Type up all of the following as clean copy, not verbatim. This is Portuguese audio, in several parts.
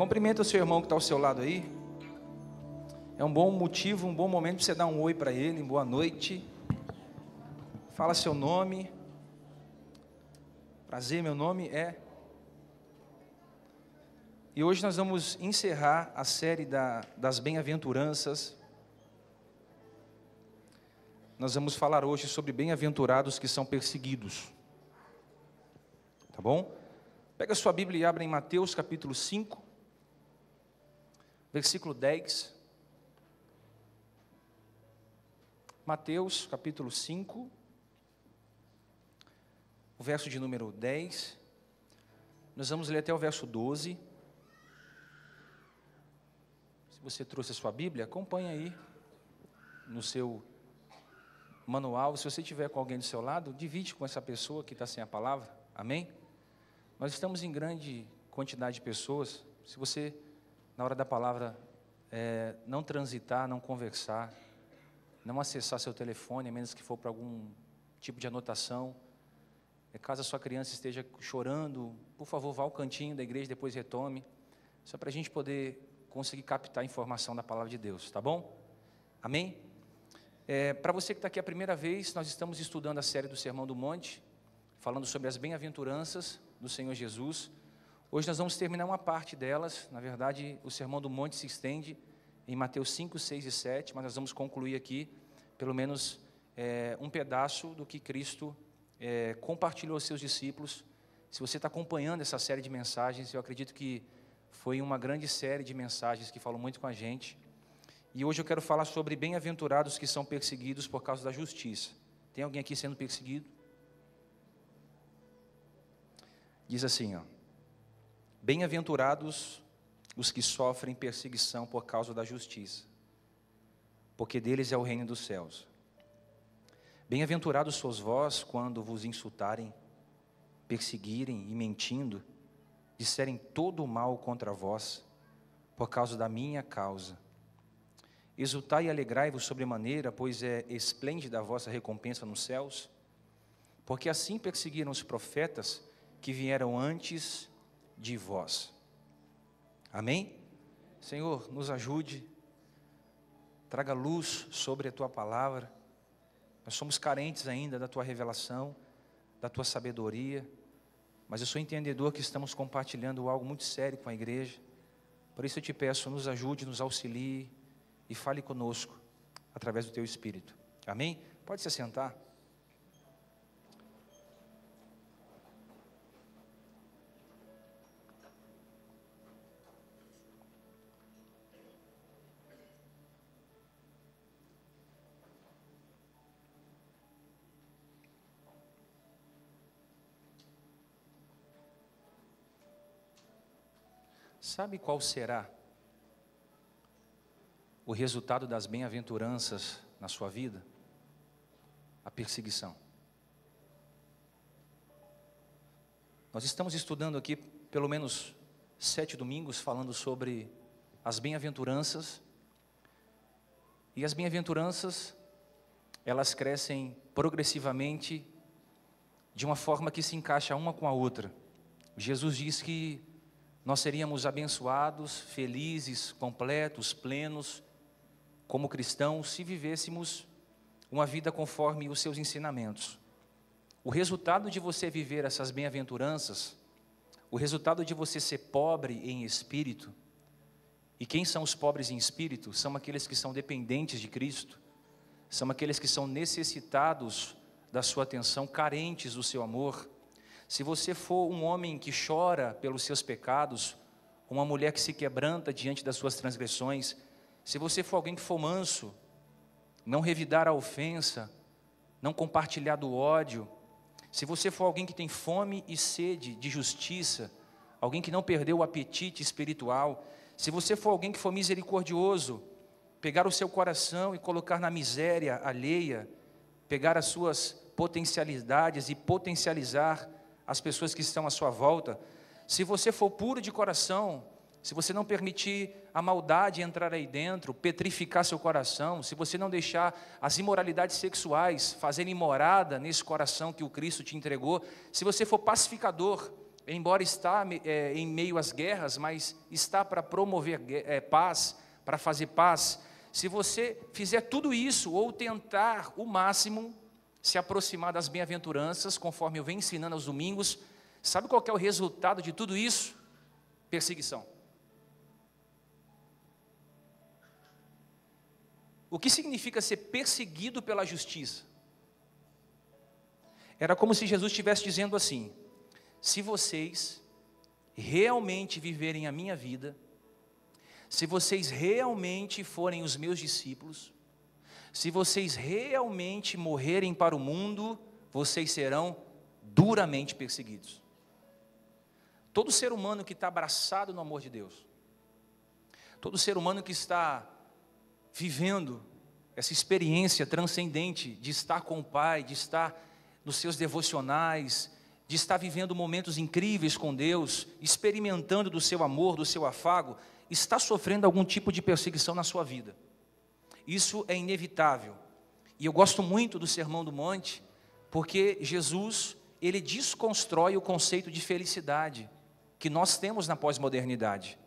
Cumprimenta o seu irmão que está ao seu lado aí. É um bom motivo, um bom momento para você dar um oi para ele, boa noite. Fala seu nome. Prazer, meu nome é... E hoje nós vamos encerrar a série das bem-aventuranças. Nós vamos falar hoje sobre bem-aventurados que são perseguidos. Tá bom? Pega a sua Bíblia e abra em Mateus capítulo 5, versículo 10. Mateus capítulo 5, o verso de número 10. Nós vamos ler até o verso 12. Se você trouxe a sua Bíblia, acompanhe aí no seu manual. Se você tiver com alguém do seu lado, divide com essa pessoa que está sem a palavra. Amém? Nós estamos em grande quantidade de pessoas. Se você, na hora da palavra, não transitar, não conversar, não acessar seu telefone, a menos que for para algum tipo de anotação, caso a sua criança esteja chorando, por favor, vá ao cantinho da igreja, depois retome, só para a gente poder conseguir captar a informação da palavra de Deus, tá bom? Amém? Para você que está aqui a primeira vez, nós estamos estudando a série do Sermão do Monte, falando sobre as bem-aventuranças do Senhor Jesus. Hoje nós vamos terminar uma parte delas. Na verdade, o Sermão do Monte se estende em Mateus 5, 6 e 7, mas nós vamos concluir aqui, pelo menos, um pedaço do que Cristo compartilhou aos seus discípulos. Se você está acompanhando essa série de mensagens, eu acredito que foi uma grande série de mensagens que falou muito com a gente. E hoje eu quero falar sobre bem-aventurados que são perseguidos por causa da justiça. Tem alguém aqui sendo perseguido? Diz assim, ó: bem-aventurados os que sofrem perseguição por causa da justiça, porque deles é o reino dos céus. Bem-aventurados sois vós quando vos insultarem, perseguirem e mentindo, disserem todo o mal contra vós, por causa da minha causa. Exultai e alegrai-vos sobremaneira, pois é esplêndida a vossa recompensa nos céus, porque assim perseguiram os profetas que vieram antes de vós. Amém? Senhor, nos ajude, traga luz sobre a Tua palavra. Nós somos carentes ainda da Tua revelação, da Tua sabedoria, mas eu sou entendedor que estamos compartilhando algo muito sério com a igreja. Por isso eu te peço, nos ajude, nos auxilie e fale conosco através do Teu Espírito. Amém? Pode se assentar. Sabe qual será o resultado das bem-aventuranças na sua vida? A perseguição. Nós estamos estudando aqui pelo menos 7 domingos falando sobre as bem-aventuranças. E as bem-aventuranças, elas crescem progressivamente de uma forma que se encaixa uma com a outra. Jesus diz que nós seríamos abençoados, felizes, completos, plenos, como cristãos, se vivêssemos uma vida conforme os seus ensinamentos. O resultado de você viver essas bem-aventuranças, o resultado de você ser pobre em espírito, e quem são os pobres em espírito? São aqueles que são dependentes de Cristo, são aqueles que são necessitados da sua atenção, carentes do seu amor. Se você for um homem que chora pelos seus pecados, uma mulher que se quebranta diante das suas transgressões, se você for alguém que for manso, não revidar a ofensa, não compartilhar do ódio, se você for alguém que tem fome e sede de justiça, alguém que não perdeu o apetite espiritual, se você for alguém que for misericordioso, pegar o seu coração e colocar na miséria alheia, pegar as suas potencialidades e potencializar as pessoas que estão à sua volta, se você for puro de coração, se você não permitir a maldade entrar aí dentro, petrificar seu coração, se você não deixar as imoralidades sexuais fazerem morada nesse coração que o Cristo te entregou, se você for pacificador, embora está em meio às guerras, mas está para promover paz, para fazer paz, se você fizer tudo isso, ou tentar o máximo se aproximar das bem-aventuranças, conforme eu venho ensinando aos domingos, sabe qual que é o resultado de tudo isso? Perseguição. O que significa ser perseguido pela justiça? Era como se Jesus estivesse dizendo assim: se vocês realmente viverem a minha vida, se vocês realmente forem os meus discípulos, se vocês realmente morrerem para o mundo, vocês serão duramente perseguidos. Todo ser humano que está abraçado no amor de Deus, todo ser humano que está vivendo essa experiência transcendente de estar com o Pai, de estar nos seus devocionais, de estar vivendo momentos incríveis com Deus, experimentando do seu amor, do seu afago, está sofrendo algum tipo de perseguição na sua vida. Isso é inevitável. E eu gosto muito do Sermão do Monte, porque Jesus, ele desconstrói o conceito de felicidade que nós temos na pós-modernidade.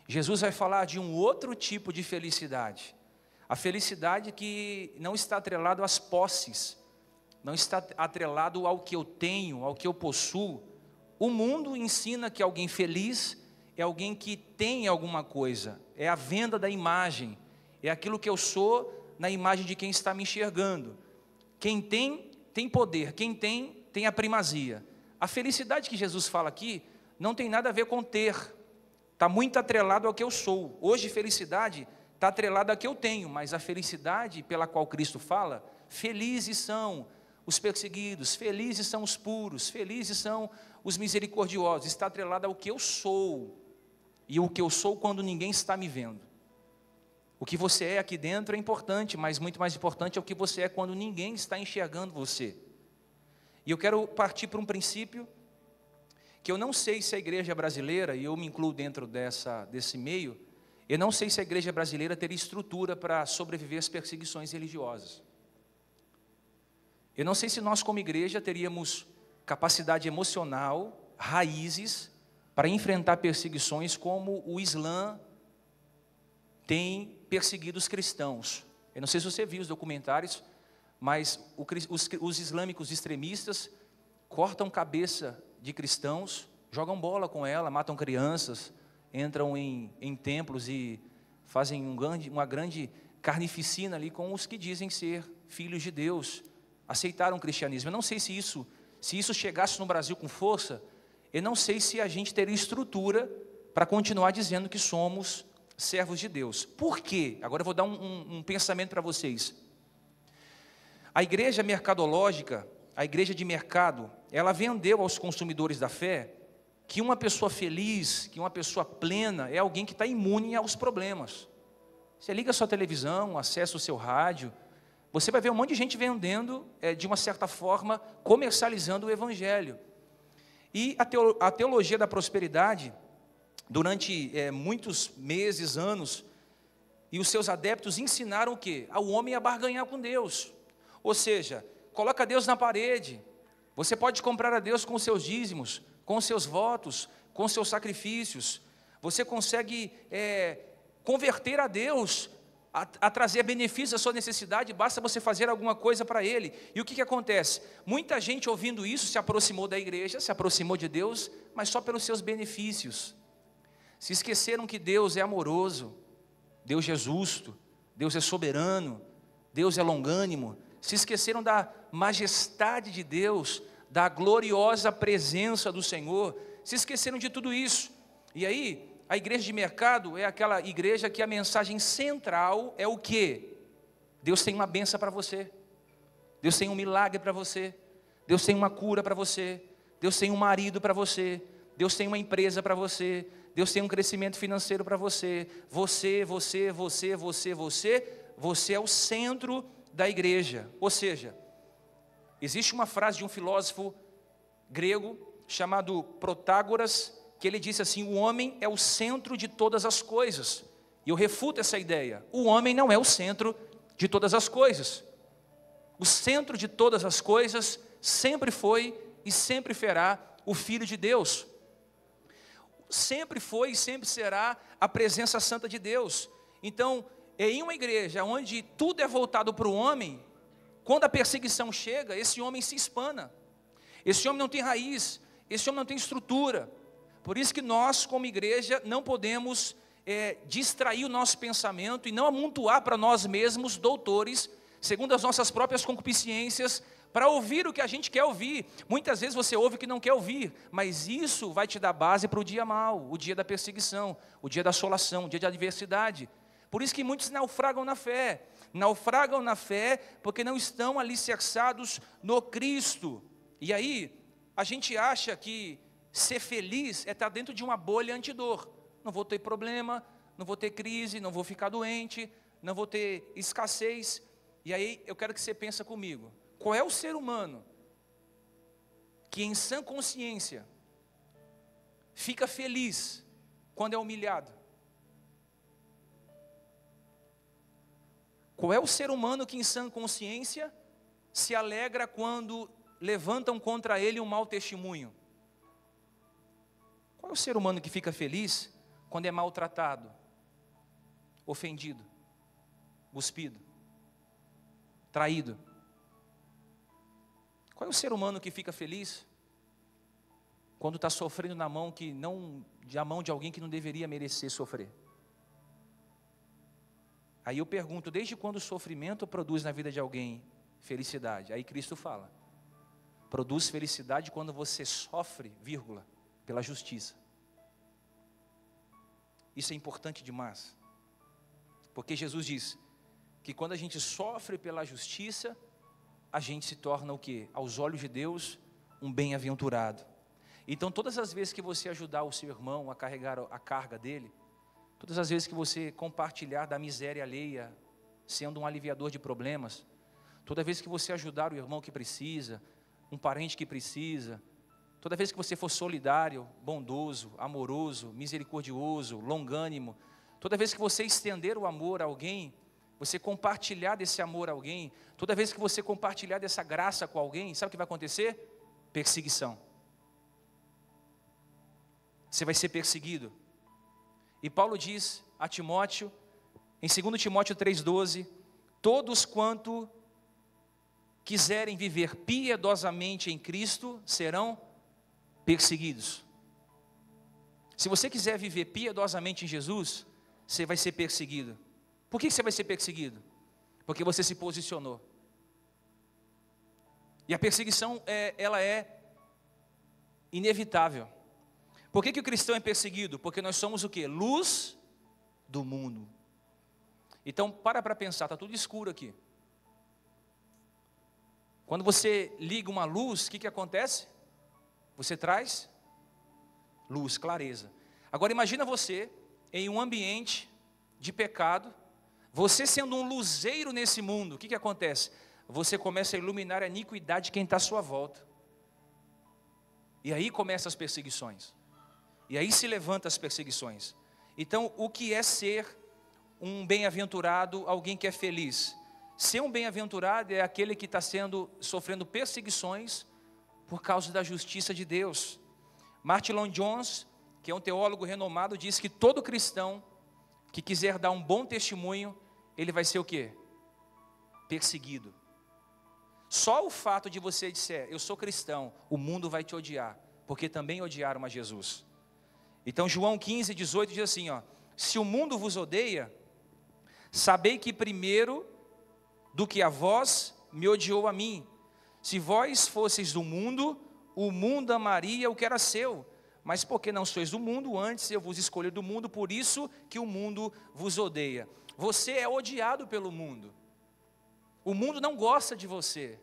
Jesus vai falar de um outro tipo de felicidade. A felicidade que não está atrelado às posses, não está atrelado ao que eu tenho, ao que eu possuo. O mundo ensina que alguém feliz é alguém que tem alguma coisa, é a venda da imagem, é aquilo que eu sou na imagem de quem está me enxergando. Quem tem, tem poder, quem tem a primazia. A felicidade que Jesus fala aqui não tem nada a ver com ter, está muito atrelado ao que eu sou. Hoje felicidade está atrelada ao que eu tenho, mas a felicidade pela qual Cristo fala, felizes são os perseguidos, felizes são os puros, felizes são os misericordiosos, está atrelada ao que eu sou, e o que eu sou quando ninguém está me vendo. O que você é aqui dentro é importante, mas muito mais importante é o que você é quando ninguém está enxergando você. E eu quero partir para um princípio, que eu não sei se a igreja brasileira, e eu me incluo dentro desse meio, eu não sei se a igreja brasileira teria estrutura para sobreviver às perseguições religiosas. Eu não sei se nós como igreja teríamos capacidade emocional, raízes, para enfrentar perseguições como o Islã tem perseguido os cristãos. Eu não sei se você viu os documentários, mas os islâmicos extremistas cortam cabeça de cristãos, jogam bola com ela, matam crianças, entram em templos e fazem uma grande carnificina ali com os que dizem ser filhos de Deus, aceitaram o cristianismo. Eu não sei se isso chegasse no Brasil com força, eu não sei se a gente teria estrutura para continuar dizendo que somos servos de Deus. Por quê? Agora eu vou dar um pensamento para vocês. A igreja mercadológica, a igreja de mercado, ela vendeu aos consumidores da fé que uma pessoa feliz, que uma pessoa plena, é alguém que está imune aos problemas. Você liga a sua televisão, acessa o seu rádio, você vai ver um monte de gente vendendo, de uma certa forma, comercializando o evangelho. E a teologia da prosperidade, durante muitos meses, anos, e os seus adeptos ensinaram o quê? Ao homem a barganhar com Deus. Ou seja, coloca Deus na parede, você pode comprar a Deus com os seus dízimos, com os seus votos, com os seus sacrifícios, você consegue converter a Deus, a trazer benefícios à sua necessidade, basta você fazer alguma coisa para Ele. E o que acontece? Muita gente ouvindo isso se aproximou da igreja, se aproximou de Deus, mas só pelos seus benefícios. Se esqueceram que Deus é amoroso, Deus é justo, Deus é soberano, Deus é longânimo. Se esqueceram da majestade de Deus, da gloriosa presença do Senhor, se esqueceram de tudo isso. E aí, a igreja de mercado é aquela igreja que a mensagem central é o quê? Deus tem uma bênção para você, Deus tem um milagre para você, Deus tem uma cura para você, Deus tem um marido para você, Deus tem uma empresa para você, Deus tem um crescimento financeiro para você. Você é o centro da igreja. Ou seja, existe uma frase de um filósofo grego chamado Protágoras, que ele disse assim: o homem é o centro de todas as coisas. E eu refuto essa ideia. O homem não é o centro de todas as coisas. O centro de todas as coisas sempre foi e sempre será o Filho de Deus. sempre foi e sempre será a presença santa de Deus. Então, em uma igreja onde tudo é voltado para o homem, quando a perseguição chega, esse homem se espana. Esse homem não tem raiz, esse homem não tem estrutura. Por isso que nós, como igreja, não podemos distrair o nosso pensamento e não amontoar para nós mesmos doutores, segundo as nossas próprias concupiscências, para ouvir o que a gente quer ouvir. Muitas vezes você ouve o que não quer ouvir, mas isso vai te dar base para o dia mau, o dia da perseguição, o dia da assolação, o dia da adversidade. Por isso que muitos naufragam na fé porque não estão alicerçados no Cristo. E aí, a gente acha que ser feliz é estar dentro de uma bolha antidor. Não vou ter problema, não vou ter crise, não vou ficar doente, não vou ter escassez. E aí, eu quero que você pense comigo. Qual é o ser humano que em sã consciência fica feliz quando é humilhado? Qual é o ser humano que em sã consciência se alegra quando levantam contra ele um mau testemunho? Qual é o ser humano que fica feliz quando é maltratado, ofendido, cuspido, traído? Qual é o ser humano que fica feliz quando está sofrendo na mão de alguém que não deveria merecer sofrer? Aí eu pergunto, desde quando o sofrimento produz na vida de alguém felicidade? Aí Cristo fala, produz felicidade quando você sofre, pela justiça. Isso é importante demais, porque Jesus diz que quando a gente sofre pela justiça, a gente se torna o quê? Aos olhos de Deus, um bem-aventurado. Então todas as vezes que você ajudar o seu irmão a carregar a carga dele, todas as vezes que você compartilhar da miséria alheia, sendo um aliviador de problemas, toda vez que você ajudar o irmão que precisa, um parente que precisa, toda vez que você for solidário, bondoso, amoroso, misericordioso, longânimo, toda vez que você estender o amor a alguém, você compartilhar desse amor a alguém, toda vez que você compartilhar dessa graça com alguém, sabe o que vai acontecer? Perseguição. Você vai ser perseguido. E Paulo diz a Timóteo, em 2 Timóteo 3,12, todos quanto quiserem viver piedosamente em Cristo, serão perseguidos. Se você quiser viver piedosamente em Jesus, você vai ser perseguido. Por que você vai ser perseguido? Porque você se posicionou. E a perseguição, ela é inevitável. Por que o cristão é perseguido? Porque nós somos o quê? Luz do mundo. Então, para pensar, está tudo escuro aqui. Quando você liga uma luz, o que acontece? Você traz luz, clareza. Agora imagina você em um ambiente de pecado, você sendo um luzeiro nesse mundo, o que acontece? Você começa a iluminar a iniquidade de quem está à sua volta. E aí começam as perseguições. E aí se levantam as perseguições. Então, o que é ser um bem-aventurado, alguém que é feliz? Ser um bem-aventurado é aquele que está sofrendo perseguições por causa da justiça de Deus. Martin Lloyd-Jones, que é um teólogo renomado, diz que todo cristão que quiser dar um bom testemunho, ele vai ser o quê? Perseguido. Só o fato de você dizer, eu sou cristão, o mundo vai te odiar, porque também odiaram a Jesus. Então João 15:18 diz assim, se o mundo vos odeia, sabei que primeiro do que a vós me odiou a mim. Se vós fosseis do mundo, o mundo amaria o que era seu. Mas porque não sois do mundo, antes eu vos escolhi do mundo, por isso que o mundo vos odeia. Você é odiado pelo mundo. O mundo não gosta de você.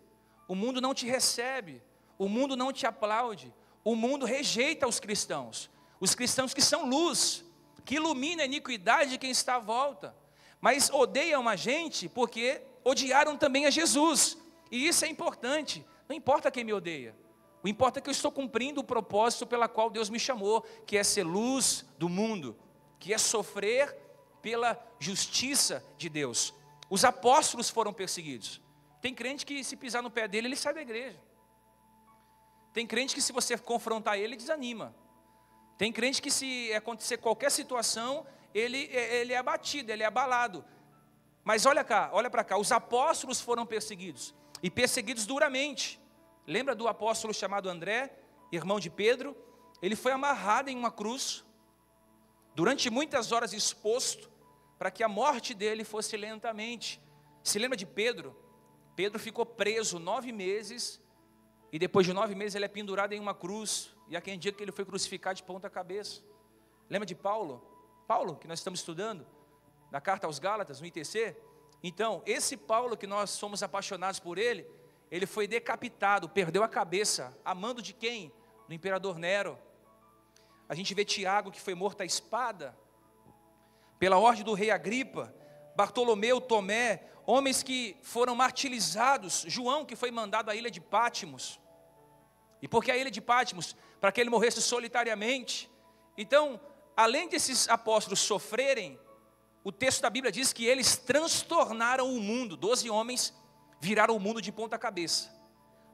O mundo não te recebe. O mundo não te aplaude. O mundo rejeita os cristãos. Os cristãos que são luz, que ilumina a iniquidade de quem está à volta. Mas odeiam a gente porque odiaram também a Jesus. E isso é importante. Não importa quem me odeia. O importa é que eu estou cumprindo o propósito pela qual Deus me chamou, que é ser luz do mundo, que é sofrer pela justiça de Deus. Os apóstolos foram perseguidos. Tem crente que se pisar no pé dele, ele sai da igreja. Tem crente que se você confrontar ele, desanima. Tem crente que se acontecer qualquer situação, ele é abatido, ele é abalado. Mas olha para cá, os apóstolos foram perseguidos, e perseguidos duramente. Lembra do apóstolo chamado André, irmão de Pedro? Ele foi amarrado em uma cruz, durante muitas horas exposto, para que a morte dele fosse lentamente. Se lembra de Pedro? Pedro ficou preso 9 meses, e depois de 9 meses ele é pendurado em uma cruz, e há quem diga que ele foi crucificado de ponta cabeça. Lembra de Paulo? Paulo, que nós estamos estudando, na carta aos Gálatas, no ITC. Então, esse Paulo que nós somos apaixonados por ele foi decapitado, perdeu a cabeça, a mando de quem? Do imperador Nero. A gente vê Tiago, que foi morto à espada, pela ordem do rei Agripa, Bartolomeu, Tomé, homens que foram martirizados, João, que foi mandado à ilha de Pátimos. E por que a ilha de Pátimos? Para que ele morresse solitariamente. Então, além desses apóstolos sofrerem, o texto da Bíblia diz que eles transtornaram o mundo. 12 homens viraram o mundo de ponta cabeça.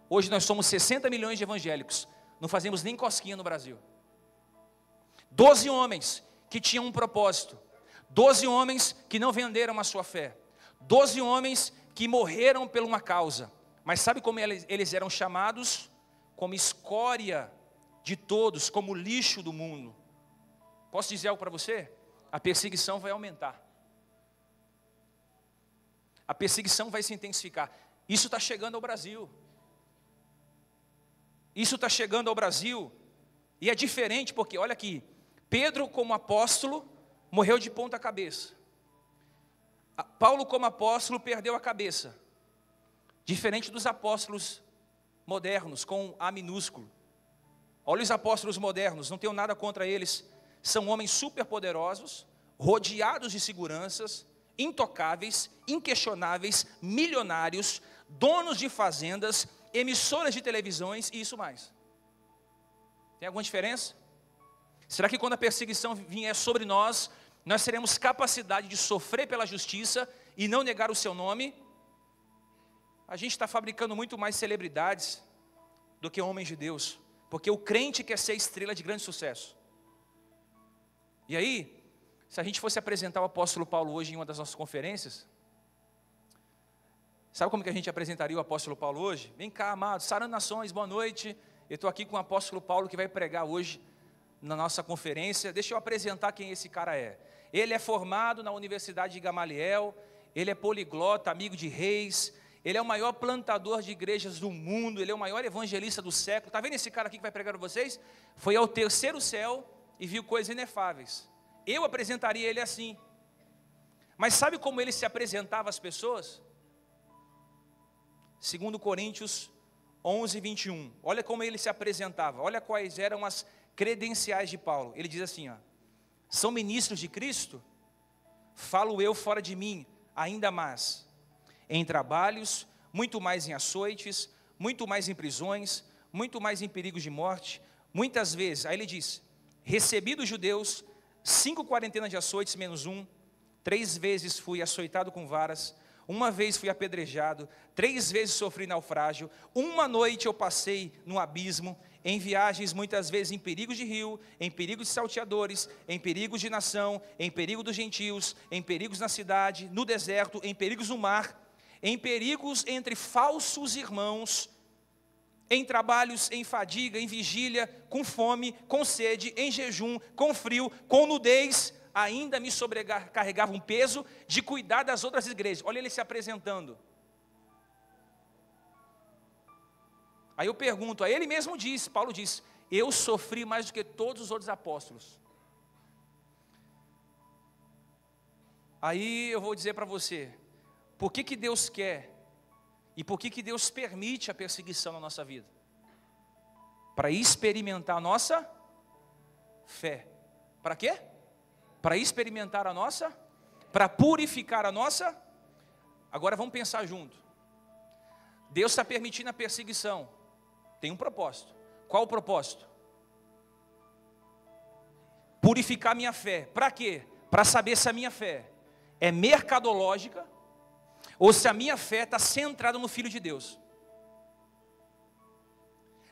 Hoje nós somos 60 milhões de evangélicos, não fazemos nem cosquinha no Brasil. 12 homens que tinham um propósito, 12 homens que não venderam a sua fé, 12 homens que morreram por uma causa. Mas sabe como eles eram chamados? Como escória de todos, como lixo do mundo. Posso dizer algo para você? A perseguição vai aumentar. A perseguição vai se intensificar. Isso está chegando ao Brasil. Isso está chegando ao Brasil. E é diferente porque, olha aqui, Pedro como apóstolo morreu de ponta cabeça. Paulo como apóstolo perdeu a cabeça. Diferente dos apóstolos modernos, com A minúsculo. Olha os apóstolos modernos, não tenho nada contra eles. São homens superpoderosos, rodeados de seguranças, intocáveis, inquestionáveis, milionários, donos de fazendas, emissoras de televisões e isso mais. Tem alguma diferença? Será que quando a perseguição vier sobre nós, nós teremos capacidade de sofrer pela justiça e não negar o seu nome? A gente está fabricando muito mais celebridades do que homens de Deus, porque o crente quer ser estrela de grande sucesso. E aí, se a gente fosse apresentar o apóstolo Paulo hoje em uma das nossas conferências, sabe como que a gente apresentaria o apóstolo Paulo hoje? Vem cá, amados, sarando nações, boa noite. Eu estou aqui com o apóstolo Paulo que vai pregar hoje na nossa conferência. Deixa eu apresentar quem esse cara é. Ele é formado na Universidade de Gamaliel, ele é poliglota, amigo de reis, ele é o maior plantador de igrejas do mundo, ele é o maior evangelista do século. Está vendo esse cara aqui que vai pregar para vocês? Foi ao terceiro céu e viu coisas inefáveis. Eu apresentaria ele assim. Mas sabe como ele se apresentava às pessoas? 2 Coríntios 11, 21. Olha como ele se apresentava. Olha quais eram as credenciais de Paulo. Ele diz assim, ó: são ministros de Cristo? Falo eu fora de mim, ainda mais. Em trabalhos, muito mais em açoites, muito mais em prisões, muito mais em perigos de morte. Muitas vezes, aí ele diz, recebi dos judeus 5 quarentenas de açoites menos 1, 3 vezes fui açoitado com varas, 1 vez fui apedrejado, 3 vezes sofri naufrágio, 1 noite eu passei no abismo, em viagens muitas vezes em perigos de rio, em perigos de salteadores, em perigos de nação, em perigo dos gentios, em perigos na cidade, no deserto, em perigos no mar, em perigos entre falsos irmãos, em trabalhos, em fadiga, em vigília, com fome, com sede, em jejum, com frio, com nudez, ainda me sobrecarregava um peso de cuidar das outras igrejas. Olha ele se apresentando. Aí eu pergunto, aí ele mesmo diz, Paulo diz, eu sofri mais do que todos os outros apóstolos. Aí eu vou dizer para você, por que Deus quer e por que Deus permite a perseguição na nossa vida? Para experimentar a nossa fé. Para quê? Para experimentar a nossa, para purificar a nossa. Agora vamos pensar junto. Deus está permitindo a perseguição. Tem um propósito. Qual o propósito? Purificar minha fé. Para quê? Para saber se a minha fé é mercadológica ou se a minha fé está centrada no Filho de Deus.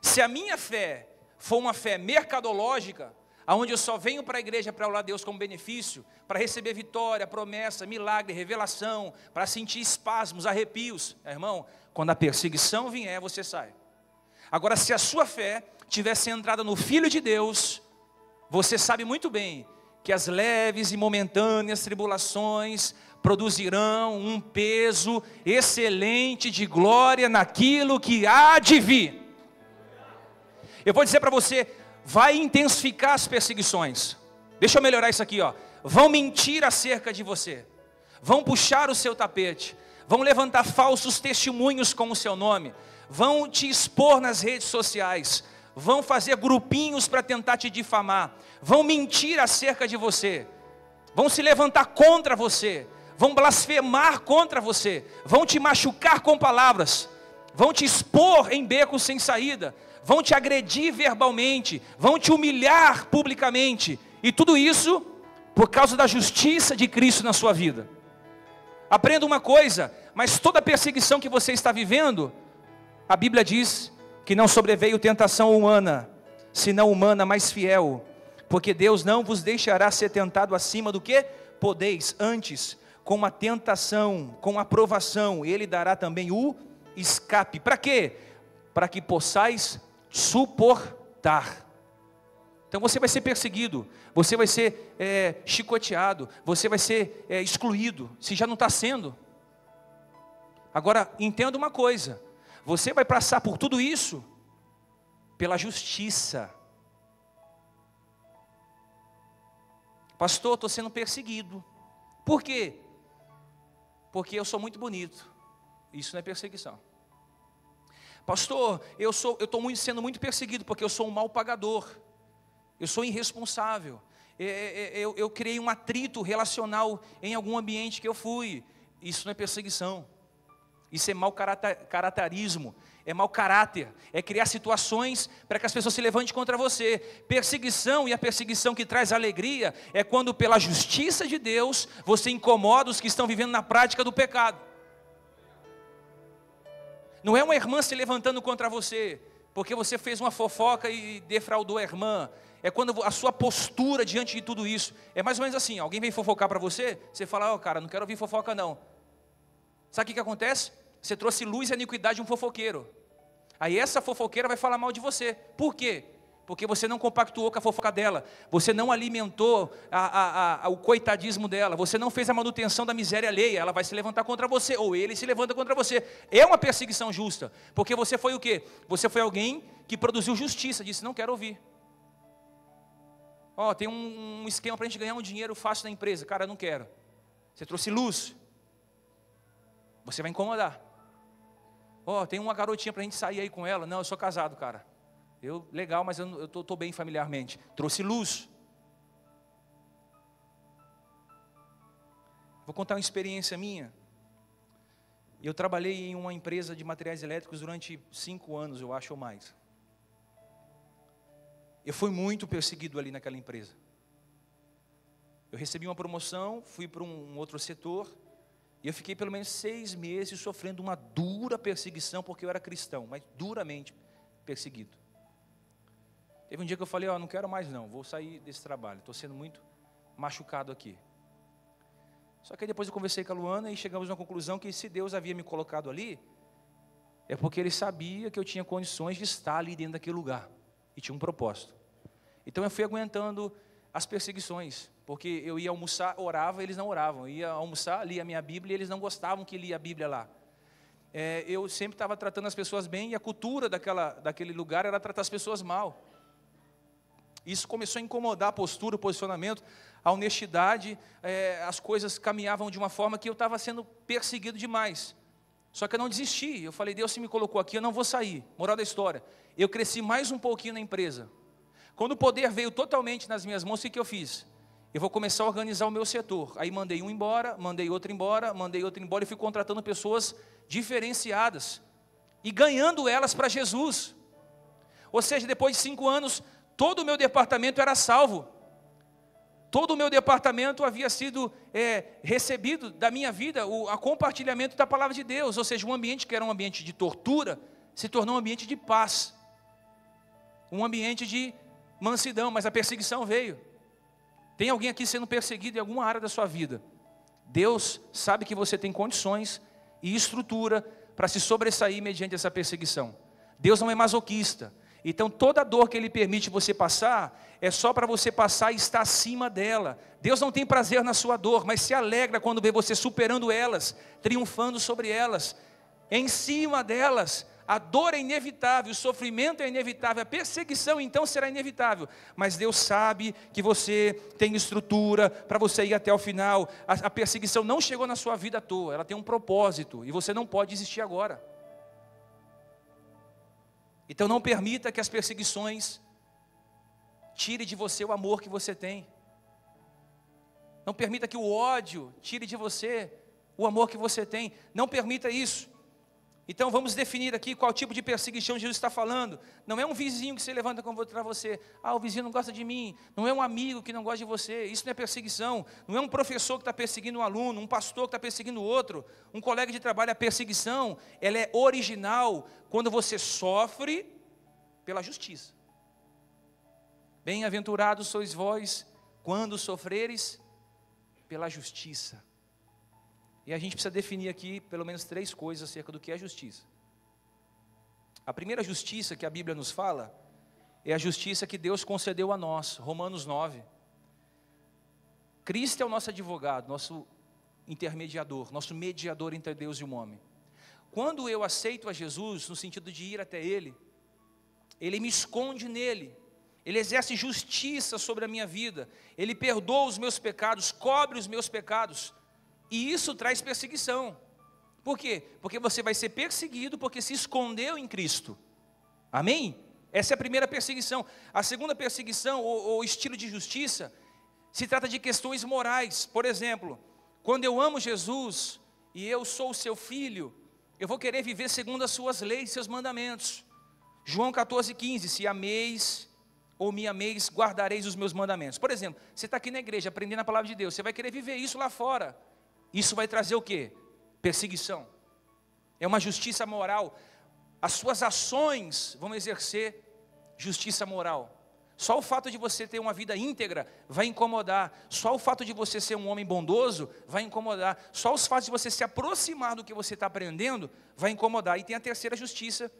Se a minha fé for uma fé mercadológica, aonde eu só venho para a igreja para orar a Deus como benefício, para receber vitória, promessa, milagre, revelação, para sentir espasmos, arrepios. Irmão, quando a perseguição vier, você sai. Agora, se a sua fé estiver centrada no Filho de Deus, você sabe muito bem que as leves e momentâneas tribulações produzirão um peso excelente de glória naquilo que há de vir. Eu vou dizer para você, vai intensificar as perseguições. Deixa eu melhorar isso aqui, ó. Vão mentir acerca de você, vão puxar o seu tapete, vão levantar falsos testemunhos com o seu nome, vão te expor nas redes sociais, vão fazer grupinhos para tentar te difamar, vão mentir acerca de você, vão se levantar contra você, vão blasfemar contra você, vão te machucar com palavras, vão te expor em becos sem saída, vão te agredir verbalmente, vão te humilhar publicamente, e tudo isso por causa da justiça de Cristo na sua vida. Aprenda uma coisa, mas toda perseguição que você está vivendo, a Bíblia diz que não sobreveio tentação humana, senão humana mais fiel, porque Deus não vos deixará ser tentado acima do que podeis, antes, com a tentação, com a provação, Ele dará também o escape. Para quê? Para que possais suportar. Então você vai ser perseguido, você vai ser chicoteado, você vai ser excluído, se já não está sendo. Agora, entenda uma coisa, você vai passar por tudo isso pela justiça. Pastor, estou sendo perseguido. Por quê? Porque eu sou muito bonito. Isso não é perseguição. Pastor, eu estou sendo muito perseguido porque eu sou um mau pagador. Eu sou irresponsável. Eu criei um atrito relacional em algum ambiente que eu fui. Isso não é perseguição. Isso é mau caratarismo, é mau caráter, é criar situações para que as pessoas se levantem contra você. Perseguição, e a perseguição que traz alegria, é quando pela justiça de Deus, você incomoda os que estão vivendo na prática do pecado. Não é uma irmã se levantando contra você, porque você fez uma fofoca e defraudou a irmã. É quando a sua postura diante de tudo isso, é mais ou menos assim, alguém vem fofocar para você, você fala, cara, não quero ouvir fofoca não. Sabe o que acontece? Você trouxe luz e iniquidade de um fofoqueiro. Aí essa fofoqueira vai falar mal de você. Por quê? Porque você não compactuou com a fofoca dela. Você não alimentou o coitadismo dela. Você não fez a manutenção da miséria alheia. Ela vai se levantar contra você. Ou ele se levanta contra você. É uma perseguição justa. Porque você foi o quê? Você foi alguém que produziu justiça. Disse, não quero ouvir. Tem um esquema para a gente ganhar um dinheiro fácil na empresa. Cara, eu não quero. Você trouxe luz. Você vai incomodar. Tem uma garotinha para a gente sair aí com ela. Não, eu sou casado, cara. Legal, mas eu estou bem familiarmente. Trouxe luz. Vou contar uma experiência minha. Eu trabalhei em uma empresa de materiais elétricos durante 5 anos, eu acho, ou mais. Eu fui muito perseguido ali naquela empresa. Eu recebi uma promoção, fui para um outro setor. E eu fiquei pelo menos 6 meses sofrendo uma dura perseguição, porque eu era cristão, mas duramente perseguido. Teve um dia que eu falei, não quero mais não, vou sair desse trabalho, estou sendo muito machucado aqui. Só que aí depois eu conversei com a Luana e chegamos a uma conclusão que se Deus havia me colocado ali, é porque Ele sabia que eu tinha condições de estar ali dentro daquele lugar, e tinha um propósito. Então eu fui aguentando as perseguições, porque eu ia almoçar, orava, eles não oravam. Eu ia almoçar, lia a minha Bíblia, e eles não gostavam que lia a Bíblia lá. Eu sempre estava tratando as pessoas bem, e a cultura daquele lugar era tratar as pessoas mal. Isso começou a incomodar a postura, o posicionamento, a honestidade, as coisas caminhavam de uma forma que eu estava sendo perseguido demais. Só que eu não desisti, eu falei, Deus se me colocou aqui, eu não vou sair. Moral da história, eu cresci mais um pouquinho na empresa. Quando o poder veio totalmente nas minhas mãos, o que eu fiz? Eu vou começar a organizar o meu setor. Aí mandei um embora, mandei outro embora, e fui contratando pessoas diferenciadas e ganhando elas para Jesus. Ou seja, depois de 5 anos, todo o meu departamento era salvo. Todo o meu departamento havia sido recebido da minha vida, o compartilhamento da palavra de Deus. Ou seja, um ambiente que era um ambiente de tortura, se tornou um ambiente de paz. Um ambiente de mansidão, mas a perseguição veio. Tem alguém aqui sendo perseguido em alguma área da sua vida. Deus sabe que você tem condições e estrutura para se sobressair mediante essa perseguição. Deus não é masoquista. Então toda dor que Ele permite você passar, é só para você passar e estar acima dela. Deus não tem prazer na sua dor, mas se alegra quando vê você superando elas, triunfando sobre elas, em cima delas. A dor é inevitável, o sofrimento é inevitável, a perseguição então será inevitável. Mas Deus sabe que você tem estrutura para você ir até o final. A perseguição não chegou na sua vida à toa, ela tem um propósito e você não pode desistir agora. Então não permita que as perseguições tire de você o amor que você tem. Não permita que o ódio tire de você o amor que você tem. Não permita isso. Então vamos definir aqui qual tipo de perseguição Jesus está falando. Não é um vizinho que se levanta contra você. O vizinho não gosta de mim. Não é um amigo que não gosta de você. Isso não é perseguição. Não é um professor que está perseguindo um aluno, um pastor que está perseguindo outro, um colega de trabalho. A perseguição, ela é original quando você sofre pela justiça. Bem-aventurados sois vós quando sofreres pela justiça. E a gente precisa definir aqui pelo menos 3 coisas acerca do que é justiça. A primeira justiça que a Bíblia nos fala é a justiça que Deus concedeu a nós, Romanos 9. Cristo é o nosso advogado, nosso intermediador, nosso mediador entre Deus e o homem. Quando eu aceito a Jesus, no sentido de ir até Ele, Ele me esconde nele, Ele exerce justiça sobre a minha vida, Ele perdoa os meus pecados, cobre os meus pecados. E isso traz perseguição. Por quê? Porque você vai ser perseguido porque se escondeu em Cristo. Amém? Essa é a primeira perseguição. A segunda perseguição, ou estilo de justiça, se trata de questões morais. Por exemplo, quando eu amo Jesus e eu sou o seu filho, eu vou querer viver segundo as suas leis, seus mandamentos. João 14,15, se ameis ou me ameis, guardareis os meus mandamentos. Por exemplo, você está aqui na igreja aprendendo a palavra de Deus, você vai querer viver isso lá fora. Isso vai trazer o quê? Perseguição. É uma justiça moral. As suas ações vão exercer justiça moral. Só o fato de você ter uma vida íntegra vai incomodar. Só o fato de você ser um homem bondoso vai incomodar. Só os fatos de você se aproximar do que você está aprendendo vai incomodar. E tem a terceira justiça,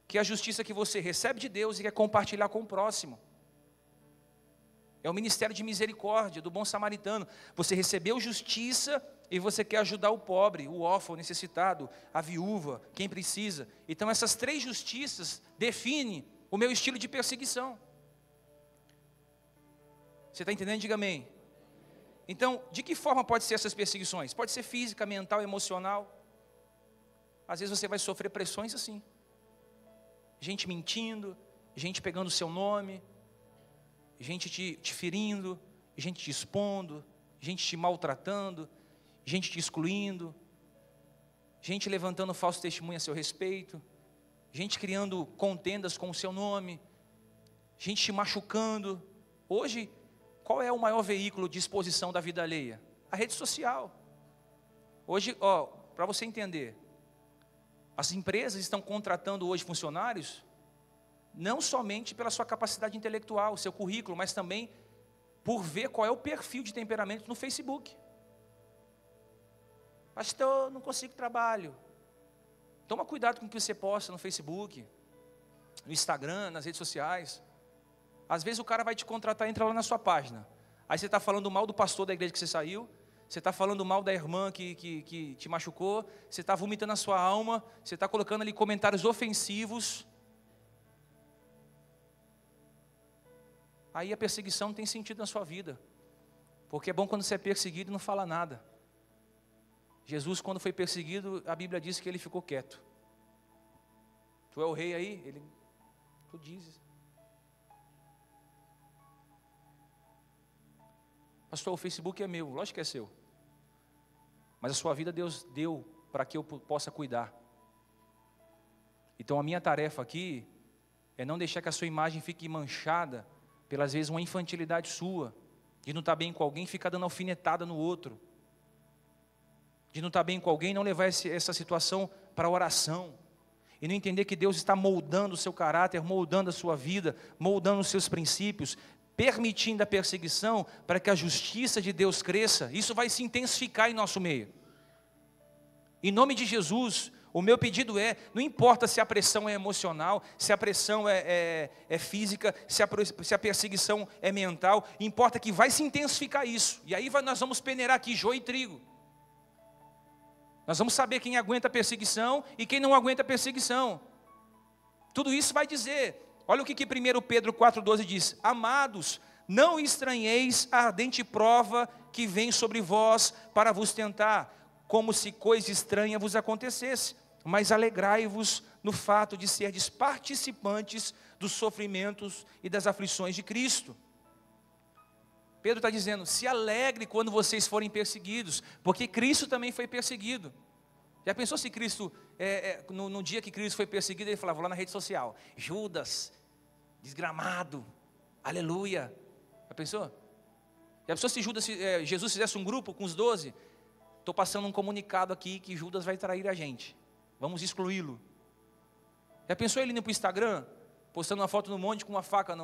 que é a justiça que você recebe de Deus e quer compartilhar com o próximo. É o ministério de misericórdia, do bom samaritano. Você recebeu justiça e você quer ajudar o pobre, o órfão, o necessitado, a viúva, quem precisa. Então essas 3 justiças definem o meu estilo de perseguição. Você está entendendo? Diga amém. Então, de que forma pode ser essas perseguições? Pode ser física, mental, emocional. Às vezes você vai sofrer pressões assim. Gente mentindo, gente pegando o seu nome, gente te ferindo, gente te expondo, gente te maltratando, gente te excluindo, gente levantando falso testemunho a seu respeito, gente criando contendas com o seu nome, gente te machucando. Hoje, qual é o maior veículo de exposição da vida alheia? A rede social. Hoje, para você entender, as empresas estão contratando hoje funcionários não somente pela sua capacidade intelectual, seu currículo, mas também por ver qual é o perfil de temperamento no Facebook. Pastor, não consigo trabalho. Toma cuidado com o que você posta no Facebook, no Instagram, nas redes sociais. Às vezes o cara vai te contratar e entra lá na sua página. Aí você está falando mal do pastor da igreja que você saiu, você está falando mal da irmã que te machucou, você está vomitando a sua alma, você está colocando ali comentários ofensivos. Aí a perseguição não tem sentido na sua vida. Porque é bom quando você é perseguido e não fala nada. Jesus, quando foi perseguido, a Bíblia diz que ele ficou quieto. Tu é o rei aí? Tu dizes. Pastor, o Facebook é meu. Lógico que é seu. Mas a sua vida Deus deu para que eu possa cuidar. Então a minha tarefa aqui é não deixar que a sua imagem fique manchada pelas vezes uma infantilidade sua, de não estar bem com alguém e ficar dando alfinetada no outro, de não estar bem com alguém e não levar essa situação para a oração. e não entender que Deus está moldando o seu caráter, moldando a sua vida, moldando os seus princípios, permitindo a perseguição para que a justiça de Deus cresça, isso vai se intensificar em nosso meio. Em nome de Jesus, o meu pedido não importa se a pressão é emocional, se a pressão é física, se a perseguição é mental, importa que vai se intensificar isso. E aí nós vamos peneirar aqui joio e trigo. Nós vamos saber quem aguenta a perseguição e quem não aguenta a perseguição. Tudo isso vai dizer, olha o que 1 Pedro 4,12 diz: amados, não estranheis a ardente prova que vem sobre vós para vos tentar, como se coisa estranha vos acontecesse. Mas alegrai-vos no fato de serdes participantes dos sofrimentos e das aflições de Cristo. Pedro está dizendo, se alegre quando vocês forem perseguidos, porque Cristo também foi perseguido. Já pensou se Cristo, no dia que Cristo foi perseguido, ele falava lá na rede social, Judas, desgramado, aleluia. Já pensou? Já pensou se Jesus fizesse um grupo com os 12? Estou passando um comunicado aqui que Judas vai trair a gente. Vamos excluí-lo. Já pensou ele indo para o Instagram, postando uma foto no monte com uma faca,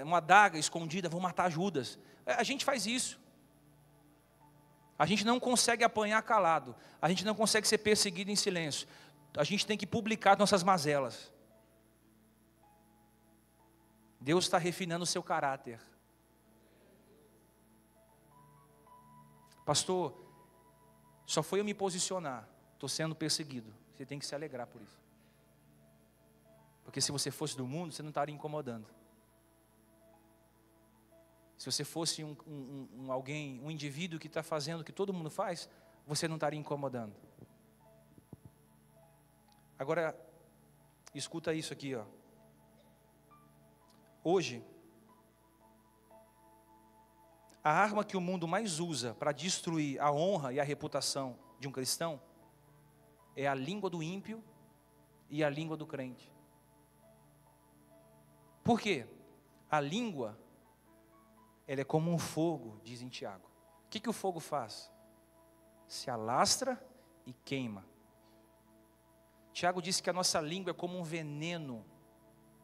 uma adaga escondida, vou matar Judas. A gente faz isso. A gente não consegue apanhar calado. A gente não consegue ser perseguido em silêncio. A gente tem que publicar nossas mazelas. Deus está refinando o seu caráter. Pastor, só foi eu me posicionar. Estou sendo perseguido. Você tem que se alegrar por isso. Porque se você fosse do mundo, você não estaria incomodando. Se você fosse um indivíduo que está fazendo o que todo mundo faz, você não estaria incomodando. Agora, escuta isso aqui, ó. Hoje, a arma que o mundo mais usa para destruir a honra e a reputação de um cristão é a língua do ímpio e a língua do crente. Por quê? A língua, ela é como um fogo, diz em Tiago. O que o fogo faz? Se alastra e queima. Tiago disse que a nossa língua é como um veneno,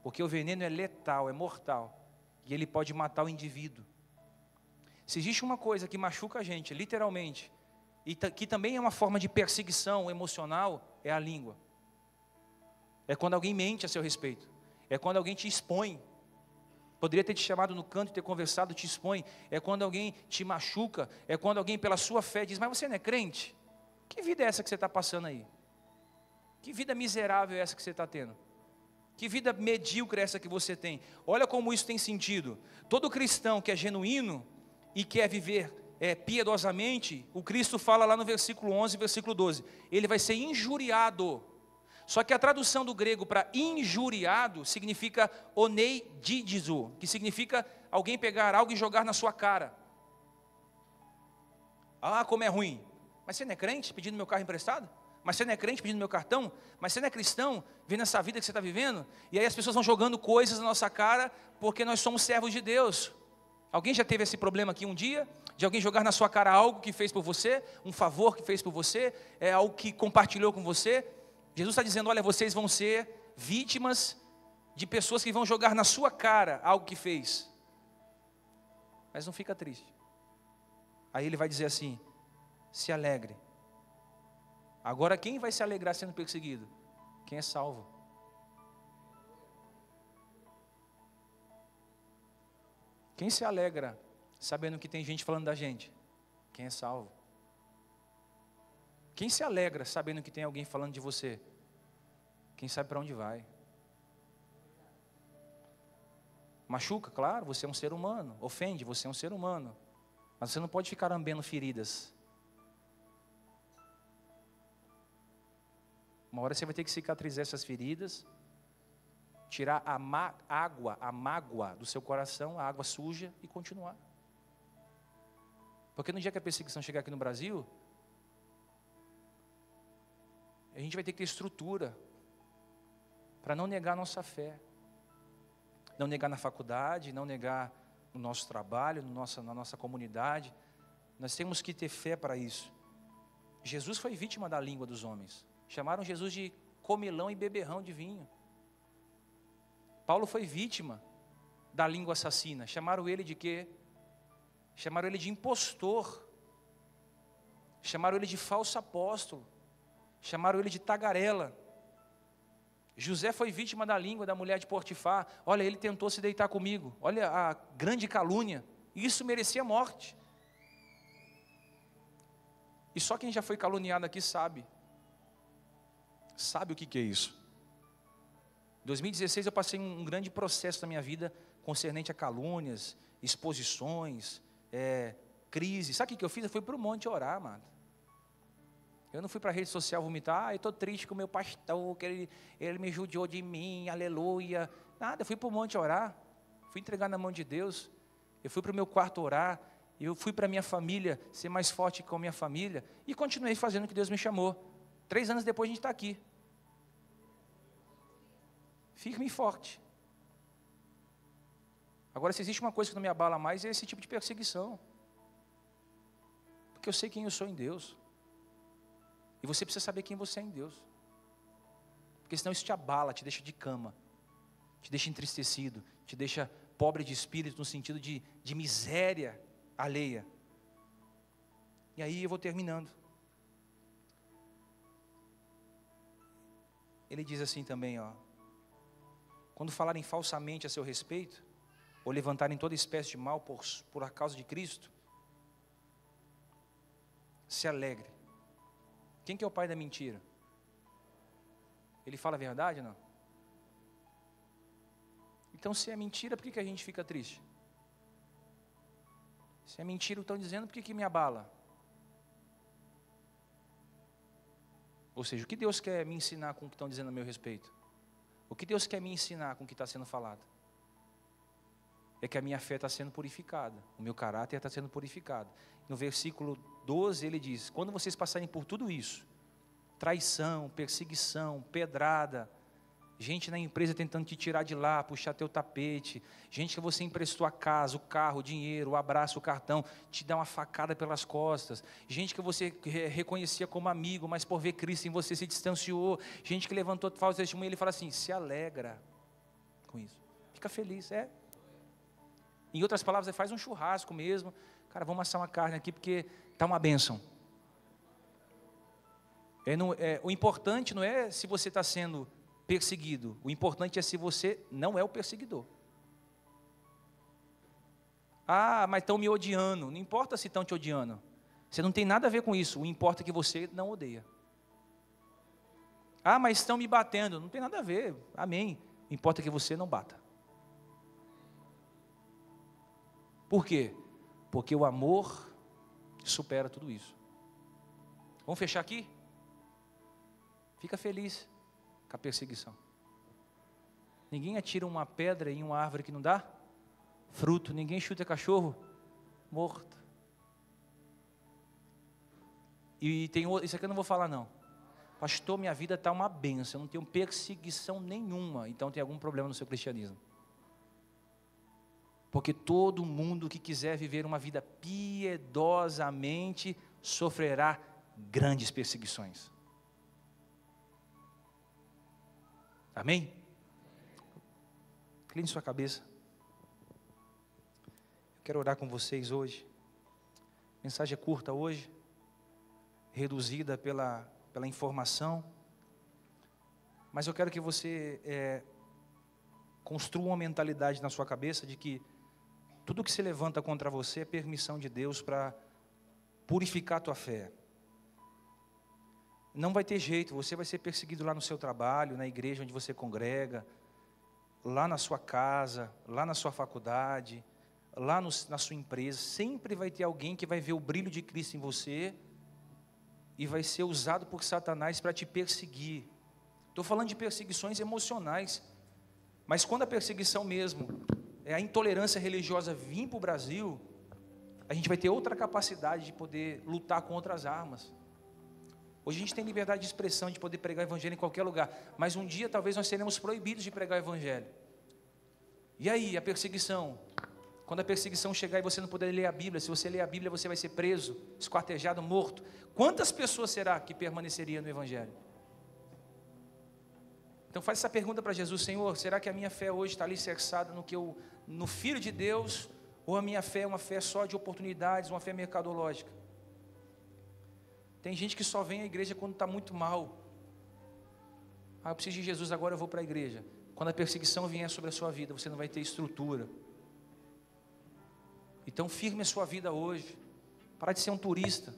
porque o veneno é letal, é mortal, e ele pode matar o indivíduo. Se existe uma coisa que machuca a gente, literalmente, e que também é uma forma de perseguição emocional, é a língua. É quando alguém mente a seu respeito. É quando alguém te expõe. Poderia ter te chamado no canto e ter conversado, te expõe. É quando alguém te machuca. É quando alguém pela sua fé diz, mas você não é crente? Que vida é essa que você está passando aí? Que vida miserável é essa que você está tendo? Que vida medíocre é essa que você tem? Olha como isso tem sentido. Todo cristão que é genuíno e quer viver piedosamente, o Cristo fala lá no versículo 11, versículo 12, ele vai ser injuriado. Só que a tradução do grego para injuriado significa oneidizo, que significa alguém pegar algo e jogar na sua cara. Ah, como é ruim. Mas você não é crente pedindo meu carro emprestado? Mas você não é crente pedindo meu cartão? Mas você não é cristão vendo essa vida que você está vivendo? E aí as pessoas vão jogando coisas na nossa cara porque nós somos servos de Deus. Alguém já teve esse problema aqui um dia? De alguém jogar na sua cara algo que fez por você? Um favor que fez por você? Algo que compartilhou com você? Jesus está dizendo, olha, vocês vão ser vítimas de pessoas que vão jogar na sua cara algo que fez. Mas não fica triste. Aí ele vai dizer assim, se alegre. Agora quem vai se alegrar sendo perseguido? Quem é salvo. Quem se alegra sabendo que tem gente falando da gente? Quem é salvo. Quem se alegra sabendo que tem alguém falando de você? Quem sabe para onde vai. Machuca, claro, você é um ser humano. Ofende, você é um ser humano. Mas você não pode ficar lambendo feridas. Uma hora você vai ter que cicatrizar essas feridas, tirar a mágoa do seu coração, a água suja e continuar. Porque no dia que a perseguição chegar aqui no Brasil, a gente vai ter que ter estrutura para não negar a nossa fé. Não negar na faculdade, não negar no nosso trabalho, na nossa comunidade. Nós temos que ter fé para isso. Jesus foi vítima da língua dos homens. Chamaram Jesus de comilão e beberrão de vinho. Paulo foi vítima da língua assassina. Chamaram ele de quê? Chamaram ele de impostor. Chamaram ele de falso apóstolo. Chamaram ele de tagarela. José foi vítima da língua da mulher de Potifar. Olha, ele tentou se deitar comigo. Olha a grande calúnia. Isso merecia morte. E só quem já foi caluniado aqui sabe. Sabe o que é isso. Em 2016 eu passei um grande processo na minha vida concernente a calúnias, exposições, crises. Sabe o que eu fiz? Eu fui para o monte orar, amado. Eu não fui para a rede social vomitar, eu estou triste com o meu pastor, que ele me judiou de mim, aleluia. Nada, eu fui para o monte orar, fui entregar na mão de Deus. Eu fui para o meu quarto orar, eu fui para a minha família, ser mais forte com a minha família, e continuei fazendo o que Deus me chamou. 3 anos depois a gente está aqui. Firme e forte. Agora, se existe uma coisa que não me abala mais, é esse tipo de perseguição. Porque eu sei quem eu sou em Deus. E você precisa saber quem você é em Deus. Porque senão isso te abala, te deixa de cama, te deixa entristecido, te deixa pobre de espírito, no sentido de miséria alheia. E aí eu vou terminando. Ele diz assim também, quando falarem falsamente a seu respeito, ou levantarem toda espécie de mal por a causa de Cristo, se alegre. Quem que é o pai da mentira? Ele fala a verdade ou não? Então, se é mentira, por que a gente fica triste? Se é mentira, estão dizendo, por que me abala? Ou seja, o que Deus quer me ensinar com o que estão dizendo a meu respeito? O que Deus quer me ensinar com o que está sendo falado? É que a minha fé está sendo purificada, o meu caráter está sendo purificado. No versículo 12 ele diz, quando vocês passarem por tudo isso, traição, perseguição, pedrada, gente na empresa tentando te tirar de lá, puxar teu tapete, gente que você emprestou a casa, o carro, o dinheiro, o abraço, o cartão, te dá uma facada pelas costas, gente que você reconhecia como amigo, mas por ver Cristo em você se distanciou, gente que levantou falso testemunho, ele fala assim, se alegra com isso, fica feliz, Em outras palavras, faz um churrasco mesmo, cara, vamos assar uma carne aqui porque está uma bênção. O importante não é se você está sendo perseguido, o importante é se você não é o perseguidor. Mas estão me odiando. Não importa se estão te odiando, você não tem nada a ver com isso, o importa é que você não odeia. Mas estão me batendo, não tem nada a ver, amém, o importa é que você não bata. Por quê? Porque o amor supera tudo isso. Vamos fechar aqui? Fica feliz com a perseguição. Ninguém atira uma pedra em uma árvore que não dá fruto. Ninguém chuta cachorro morto. E tem outro, isso aqui eu não vou falar não. Pastor, minha vida está uma bênção, eu não tenho perseguição nenhuma. Então tem algum problema no seu cristianismo. Porque todo mundo que quiser viver uma vida piedosamente sofrerá grandes perseguições. Amém? Incline sua cabeça. Eu quero orar com vocês hoje. A mensagem é curta hoje, reduzida pela informação. Mas eu quero que você construa uma mentalidade na sua cabeça de que tudo que se levanta contra você é permissão de Deus para purificar a tua fé. Não vai ter jeito, você vai ser perseguido lá no seu trabalho, na igreja onde você congrega, lá na sua casa, lá na sua faculdade, lá na sua empresa. Sempre vai ter alguém que vai ver o brilho de Cristo em você e vai ser usado por Satanás para te perseguir. Estou falando de perseguições emocionais, mas quando a perseguição mesmo, a intolerância religiosa vir para o Brasil, a gente vai ter outra capacidade de poder lutar com outras armas. Hoje a gente tem liberdade de expressão, de poder pregar o evangelho em qualquer lugar, mas um dia talvez nós seremos proibidos de pregar o evangelho. E aí, a perseguição? Quando a perseguição chegar e você não puder ler a Bíblia, se você ler a Bíblia você vai ser preso, esquartejado, morto. Quantas pessoas será que permaneceria no evangelho? Então faz essa pergunta para Jesus: Senhor, será que a minha fé hoje está alicerçada no Filho de Deus, ou a minha fé é uma fé só de oportunidades, uma fé mercadológica? Tem gente que só vem à igreja quando está muito mal. Eu preciso de Jesus, agora eu vou para a igreja. Quando a perseguição vier sobre a sua vida, você não vai ter estrutura. Então firme a sua vida hoje. Para de ser um turista.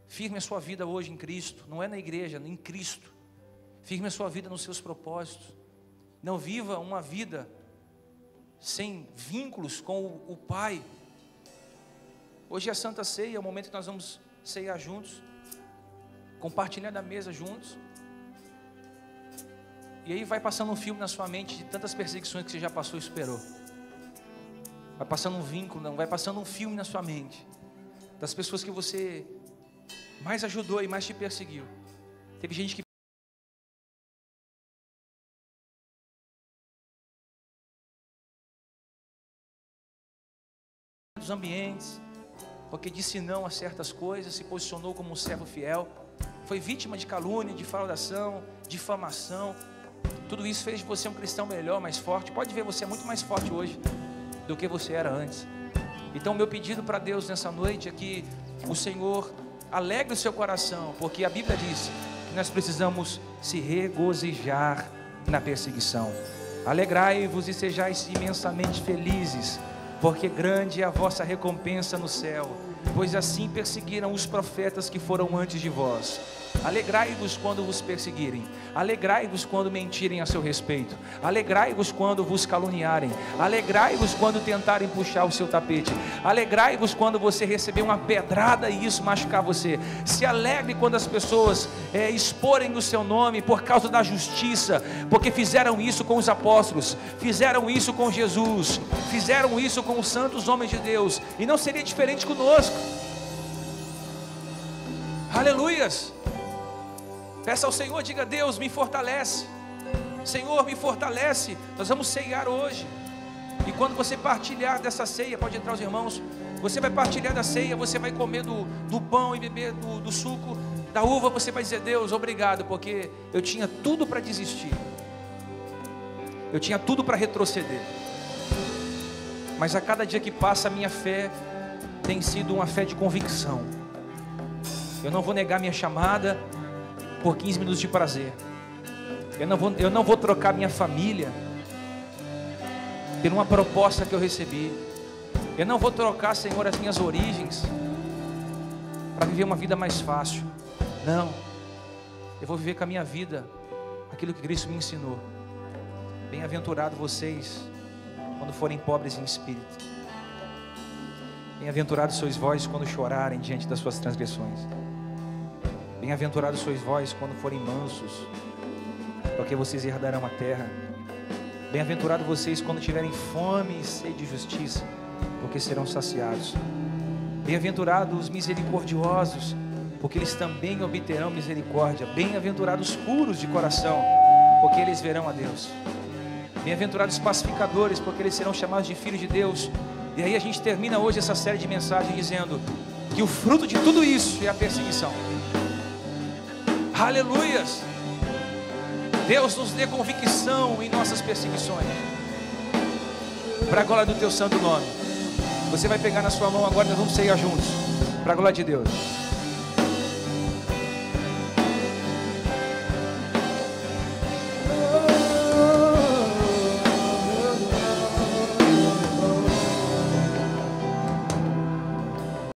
Firme a sua vida hoje em Cristo. Não é na igreja, em Cristo. Firme a sua vida nos seus propósitos. Não viva uma vida sem vínculos com o Pai. Hoje é a Santa Ceia, é o momento que nós vamos ceiar juntos, compartilhar da mesa juntos. E aí vai passando um filme na sua mente de tantas perseguições que você já passou e superou. Vai passando um vínculo, não, vai passando um filme na sua mente das pessoas que você mais ajudou e mais te perseguiu. Teve gente que dos ambientes, porque disse não a certas coisas, se posicionou como um servo fiel, foi vítima de calúnia, de defraudação, difamação. Tudo isso fez de você um cristão melhor, mais forte. Pode ver, você é muito mais forte hoje do que você era antes. Então meu pedido para Deus nessa noite é que o Senhor alegre o seu coração, porque a Bíblia diz que nós precisamos se regozijar na perseguição. Alegrai-vos e sejais imensamente felizes, porque grande é a vossa recompensa no céu, pois assim perseguiram os profetas que foram antes de vós. Alegrai-vos quando vos perseguirem, alegrai-vos quando mentirem a seu respeito, alegrai-vos quando vos caluniarem, alegrai-vos quando tentarem puxar o seu tapete, alegrai-vos quando você receber uma pedrada e isso machucar você. Se alegre quando as pessoas exporem o seu nome por causa da justiça, porque fizeram isso com os apóstolos, fizeram isso com Jesus, fizeram isso com os santos homens de Deus, e não seria diferente conosco. Aleluias. Peça ao Senhor, diga: Deus, me fortalece. Senhor, me fortalece. Nós vamos ceiar hoje. E quando você partilhar dessa ceia, pode entrar os irmãos. Você vai partilhar da ceia, você vai comer do pão e beber do suco da uva. Você vai dizer: Deus, obrigado, porque eu tinha tudo para desistir. Eu tinha tudo para retroceder. Mas a cada dia que passa, a minha fé tem sido uma fé de convicção. Eu não vou negar minha chamada por 15 minutos de prazer. Eu não vou trocar minha família por uma proposta que eu recebi. Eu não vou trocar, Senhor, as minhas origens para viver uma vida mais fácil. Não, eu vou viver com a minha vida aquilo que Cristo me ensinou. Bem-aventurado vocês quando forem pobres em espírito. Bem-aventurados sois vós quando chorarem diante das suas transgressões. Bem-aventurados sois vós quando forem mansos, porque vocês herdarão a terra. Bem-aventurados vocês quando tiverem fome e sede de justiça, porque serão saciados. Bem-aventurados os misericordiosos, porque eles também obterão misericórdia. Bem-aventurados os puros de coração, porque eles verão a Deus. Bem-aventurados os pacificadores, porque eles serão chamados de filhos de Deus. E aí a gente termina hoje essa série de mensagens dizendo que o fruto de tudo isso é a perseguição. Aleluias! Deus nos dê convicção em nossas perseguições, para a glória do teu santo nome. Você vai pegar na sua mão agora, nós vamos ceiar juntos, para a glória de Deus.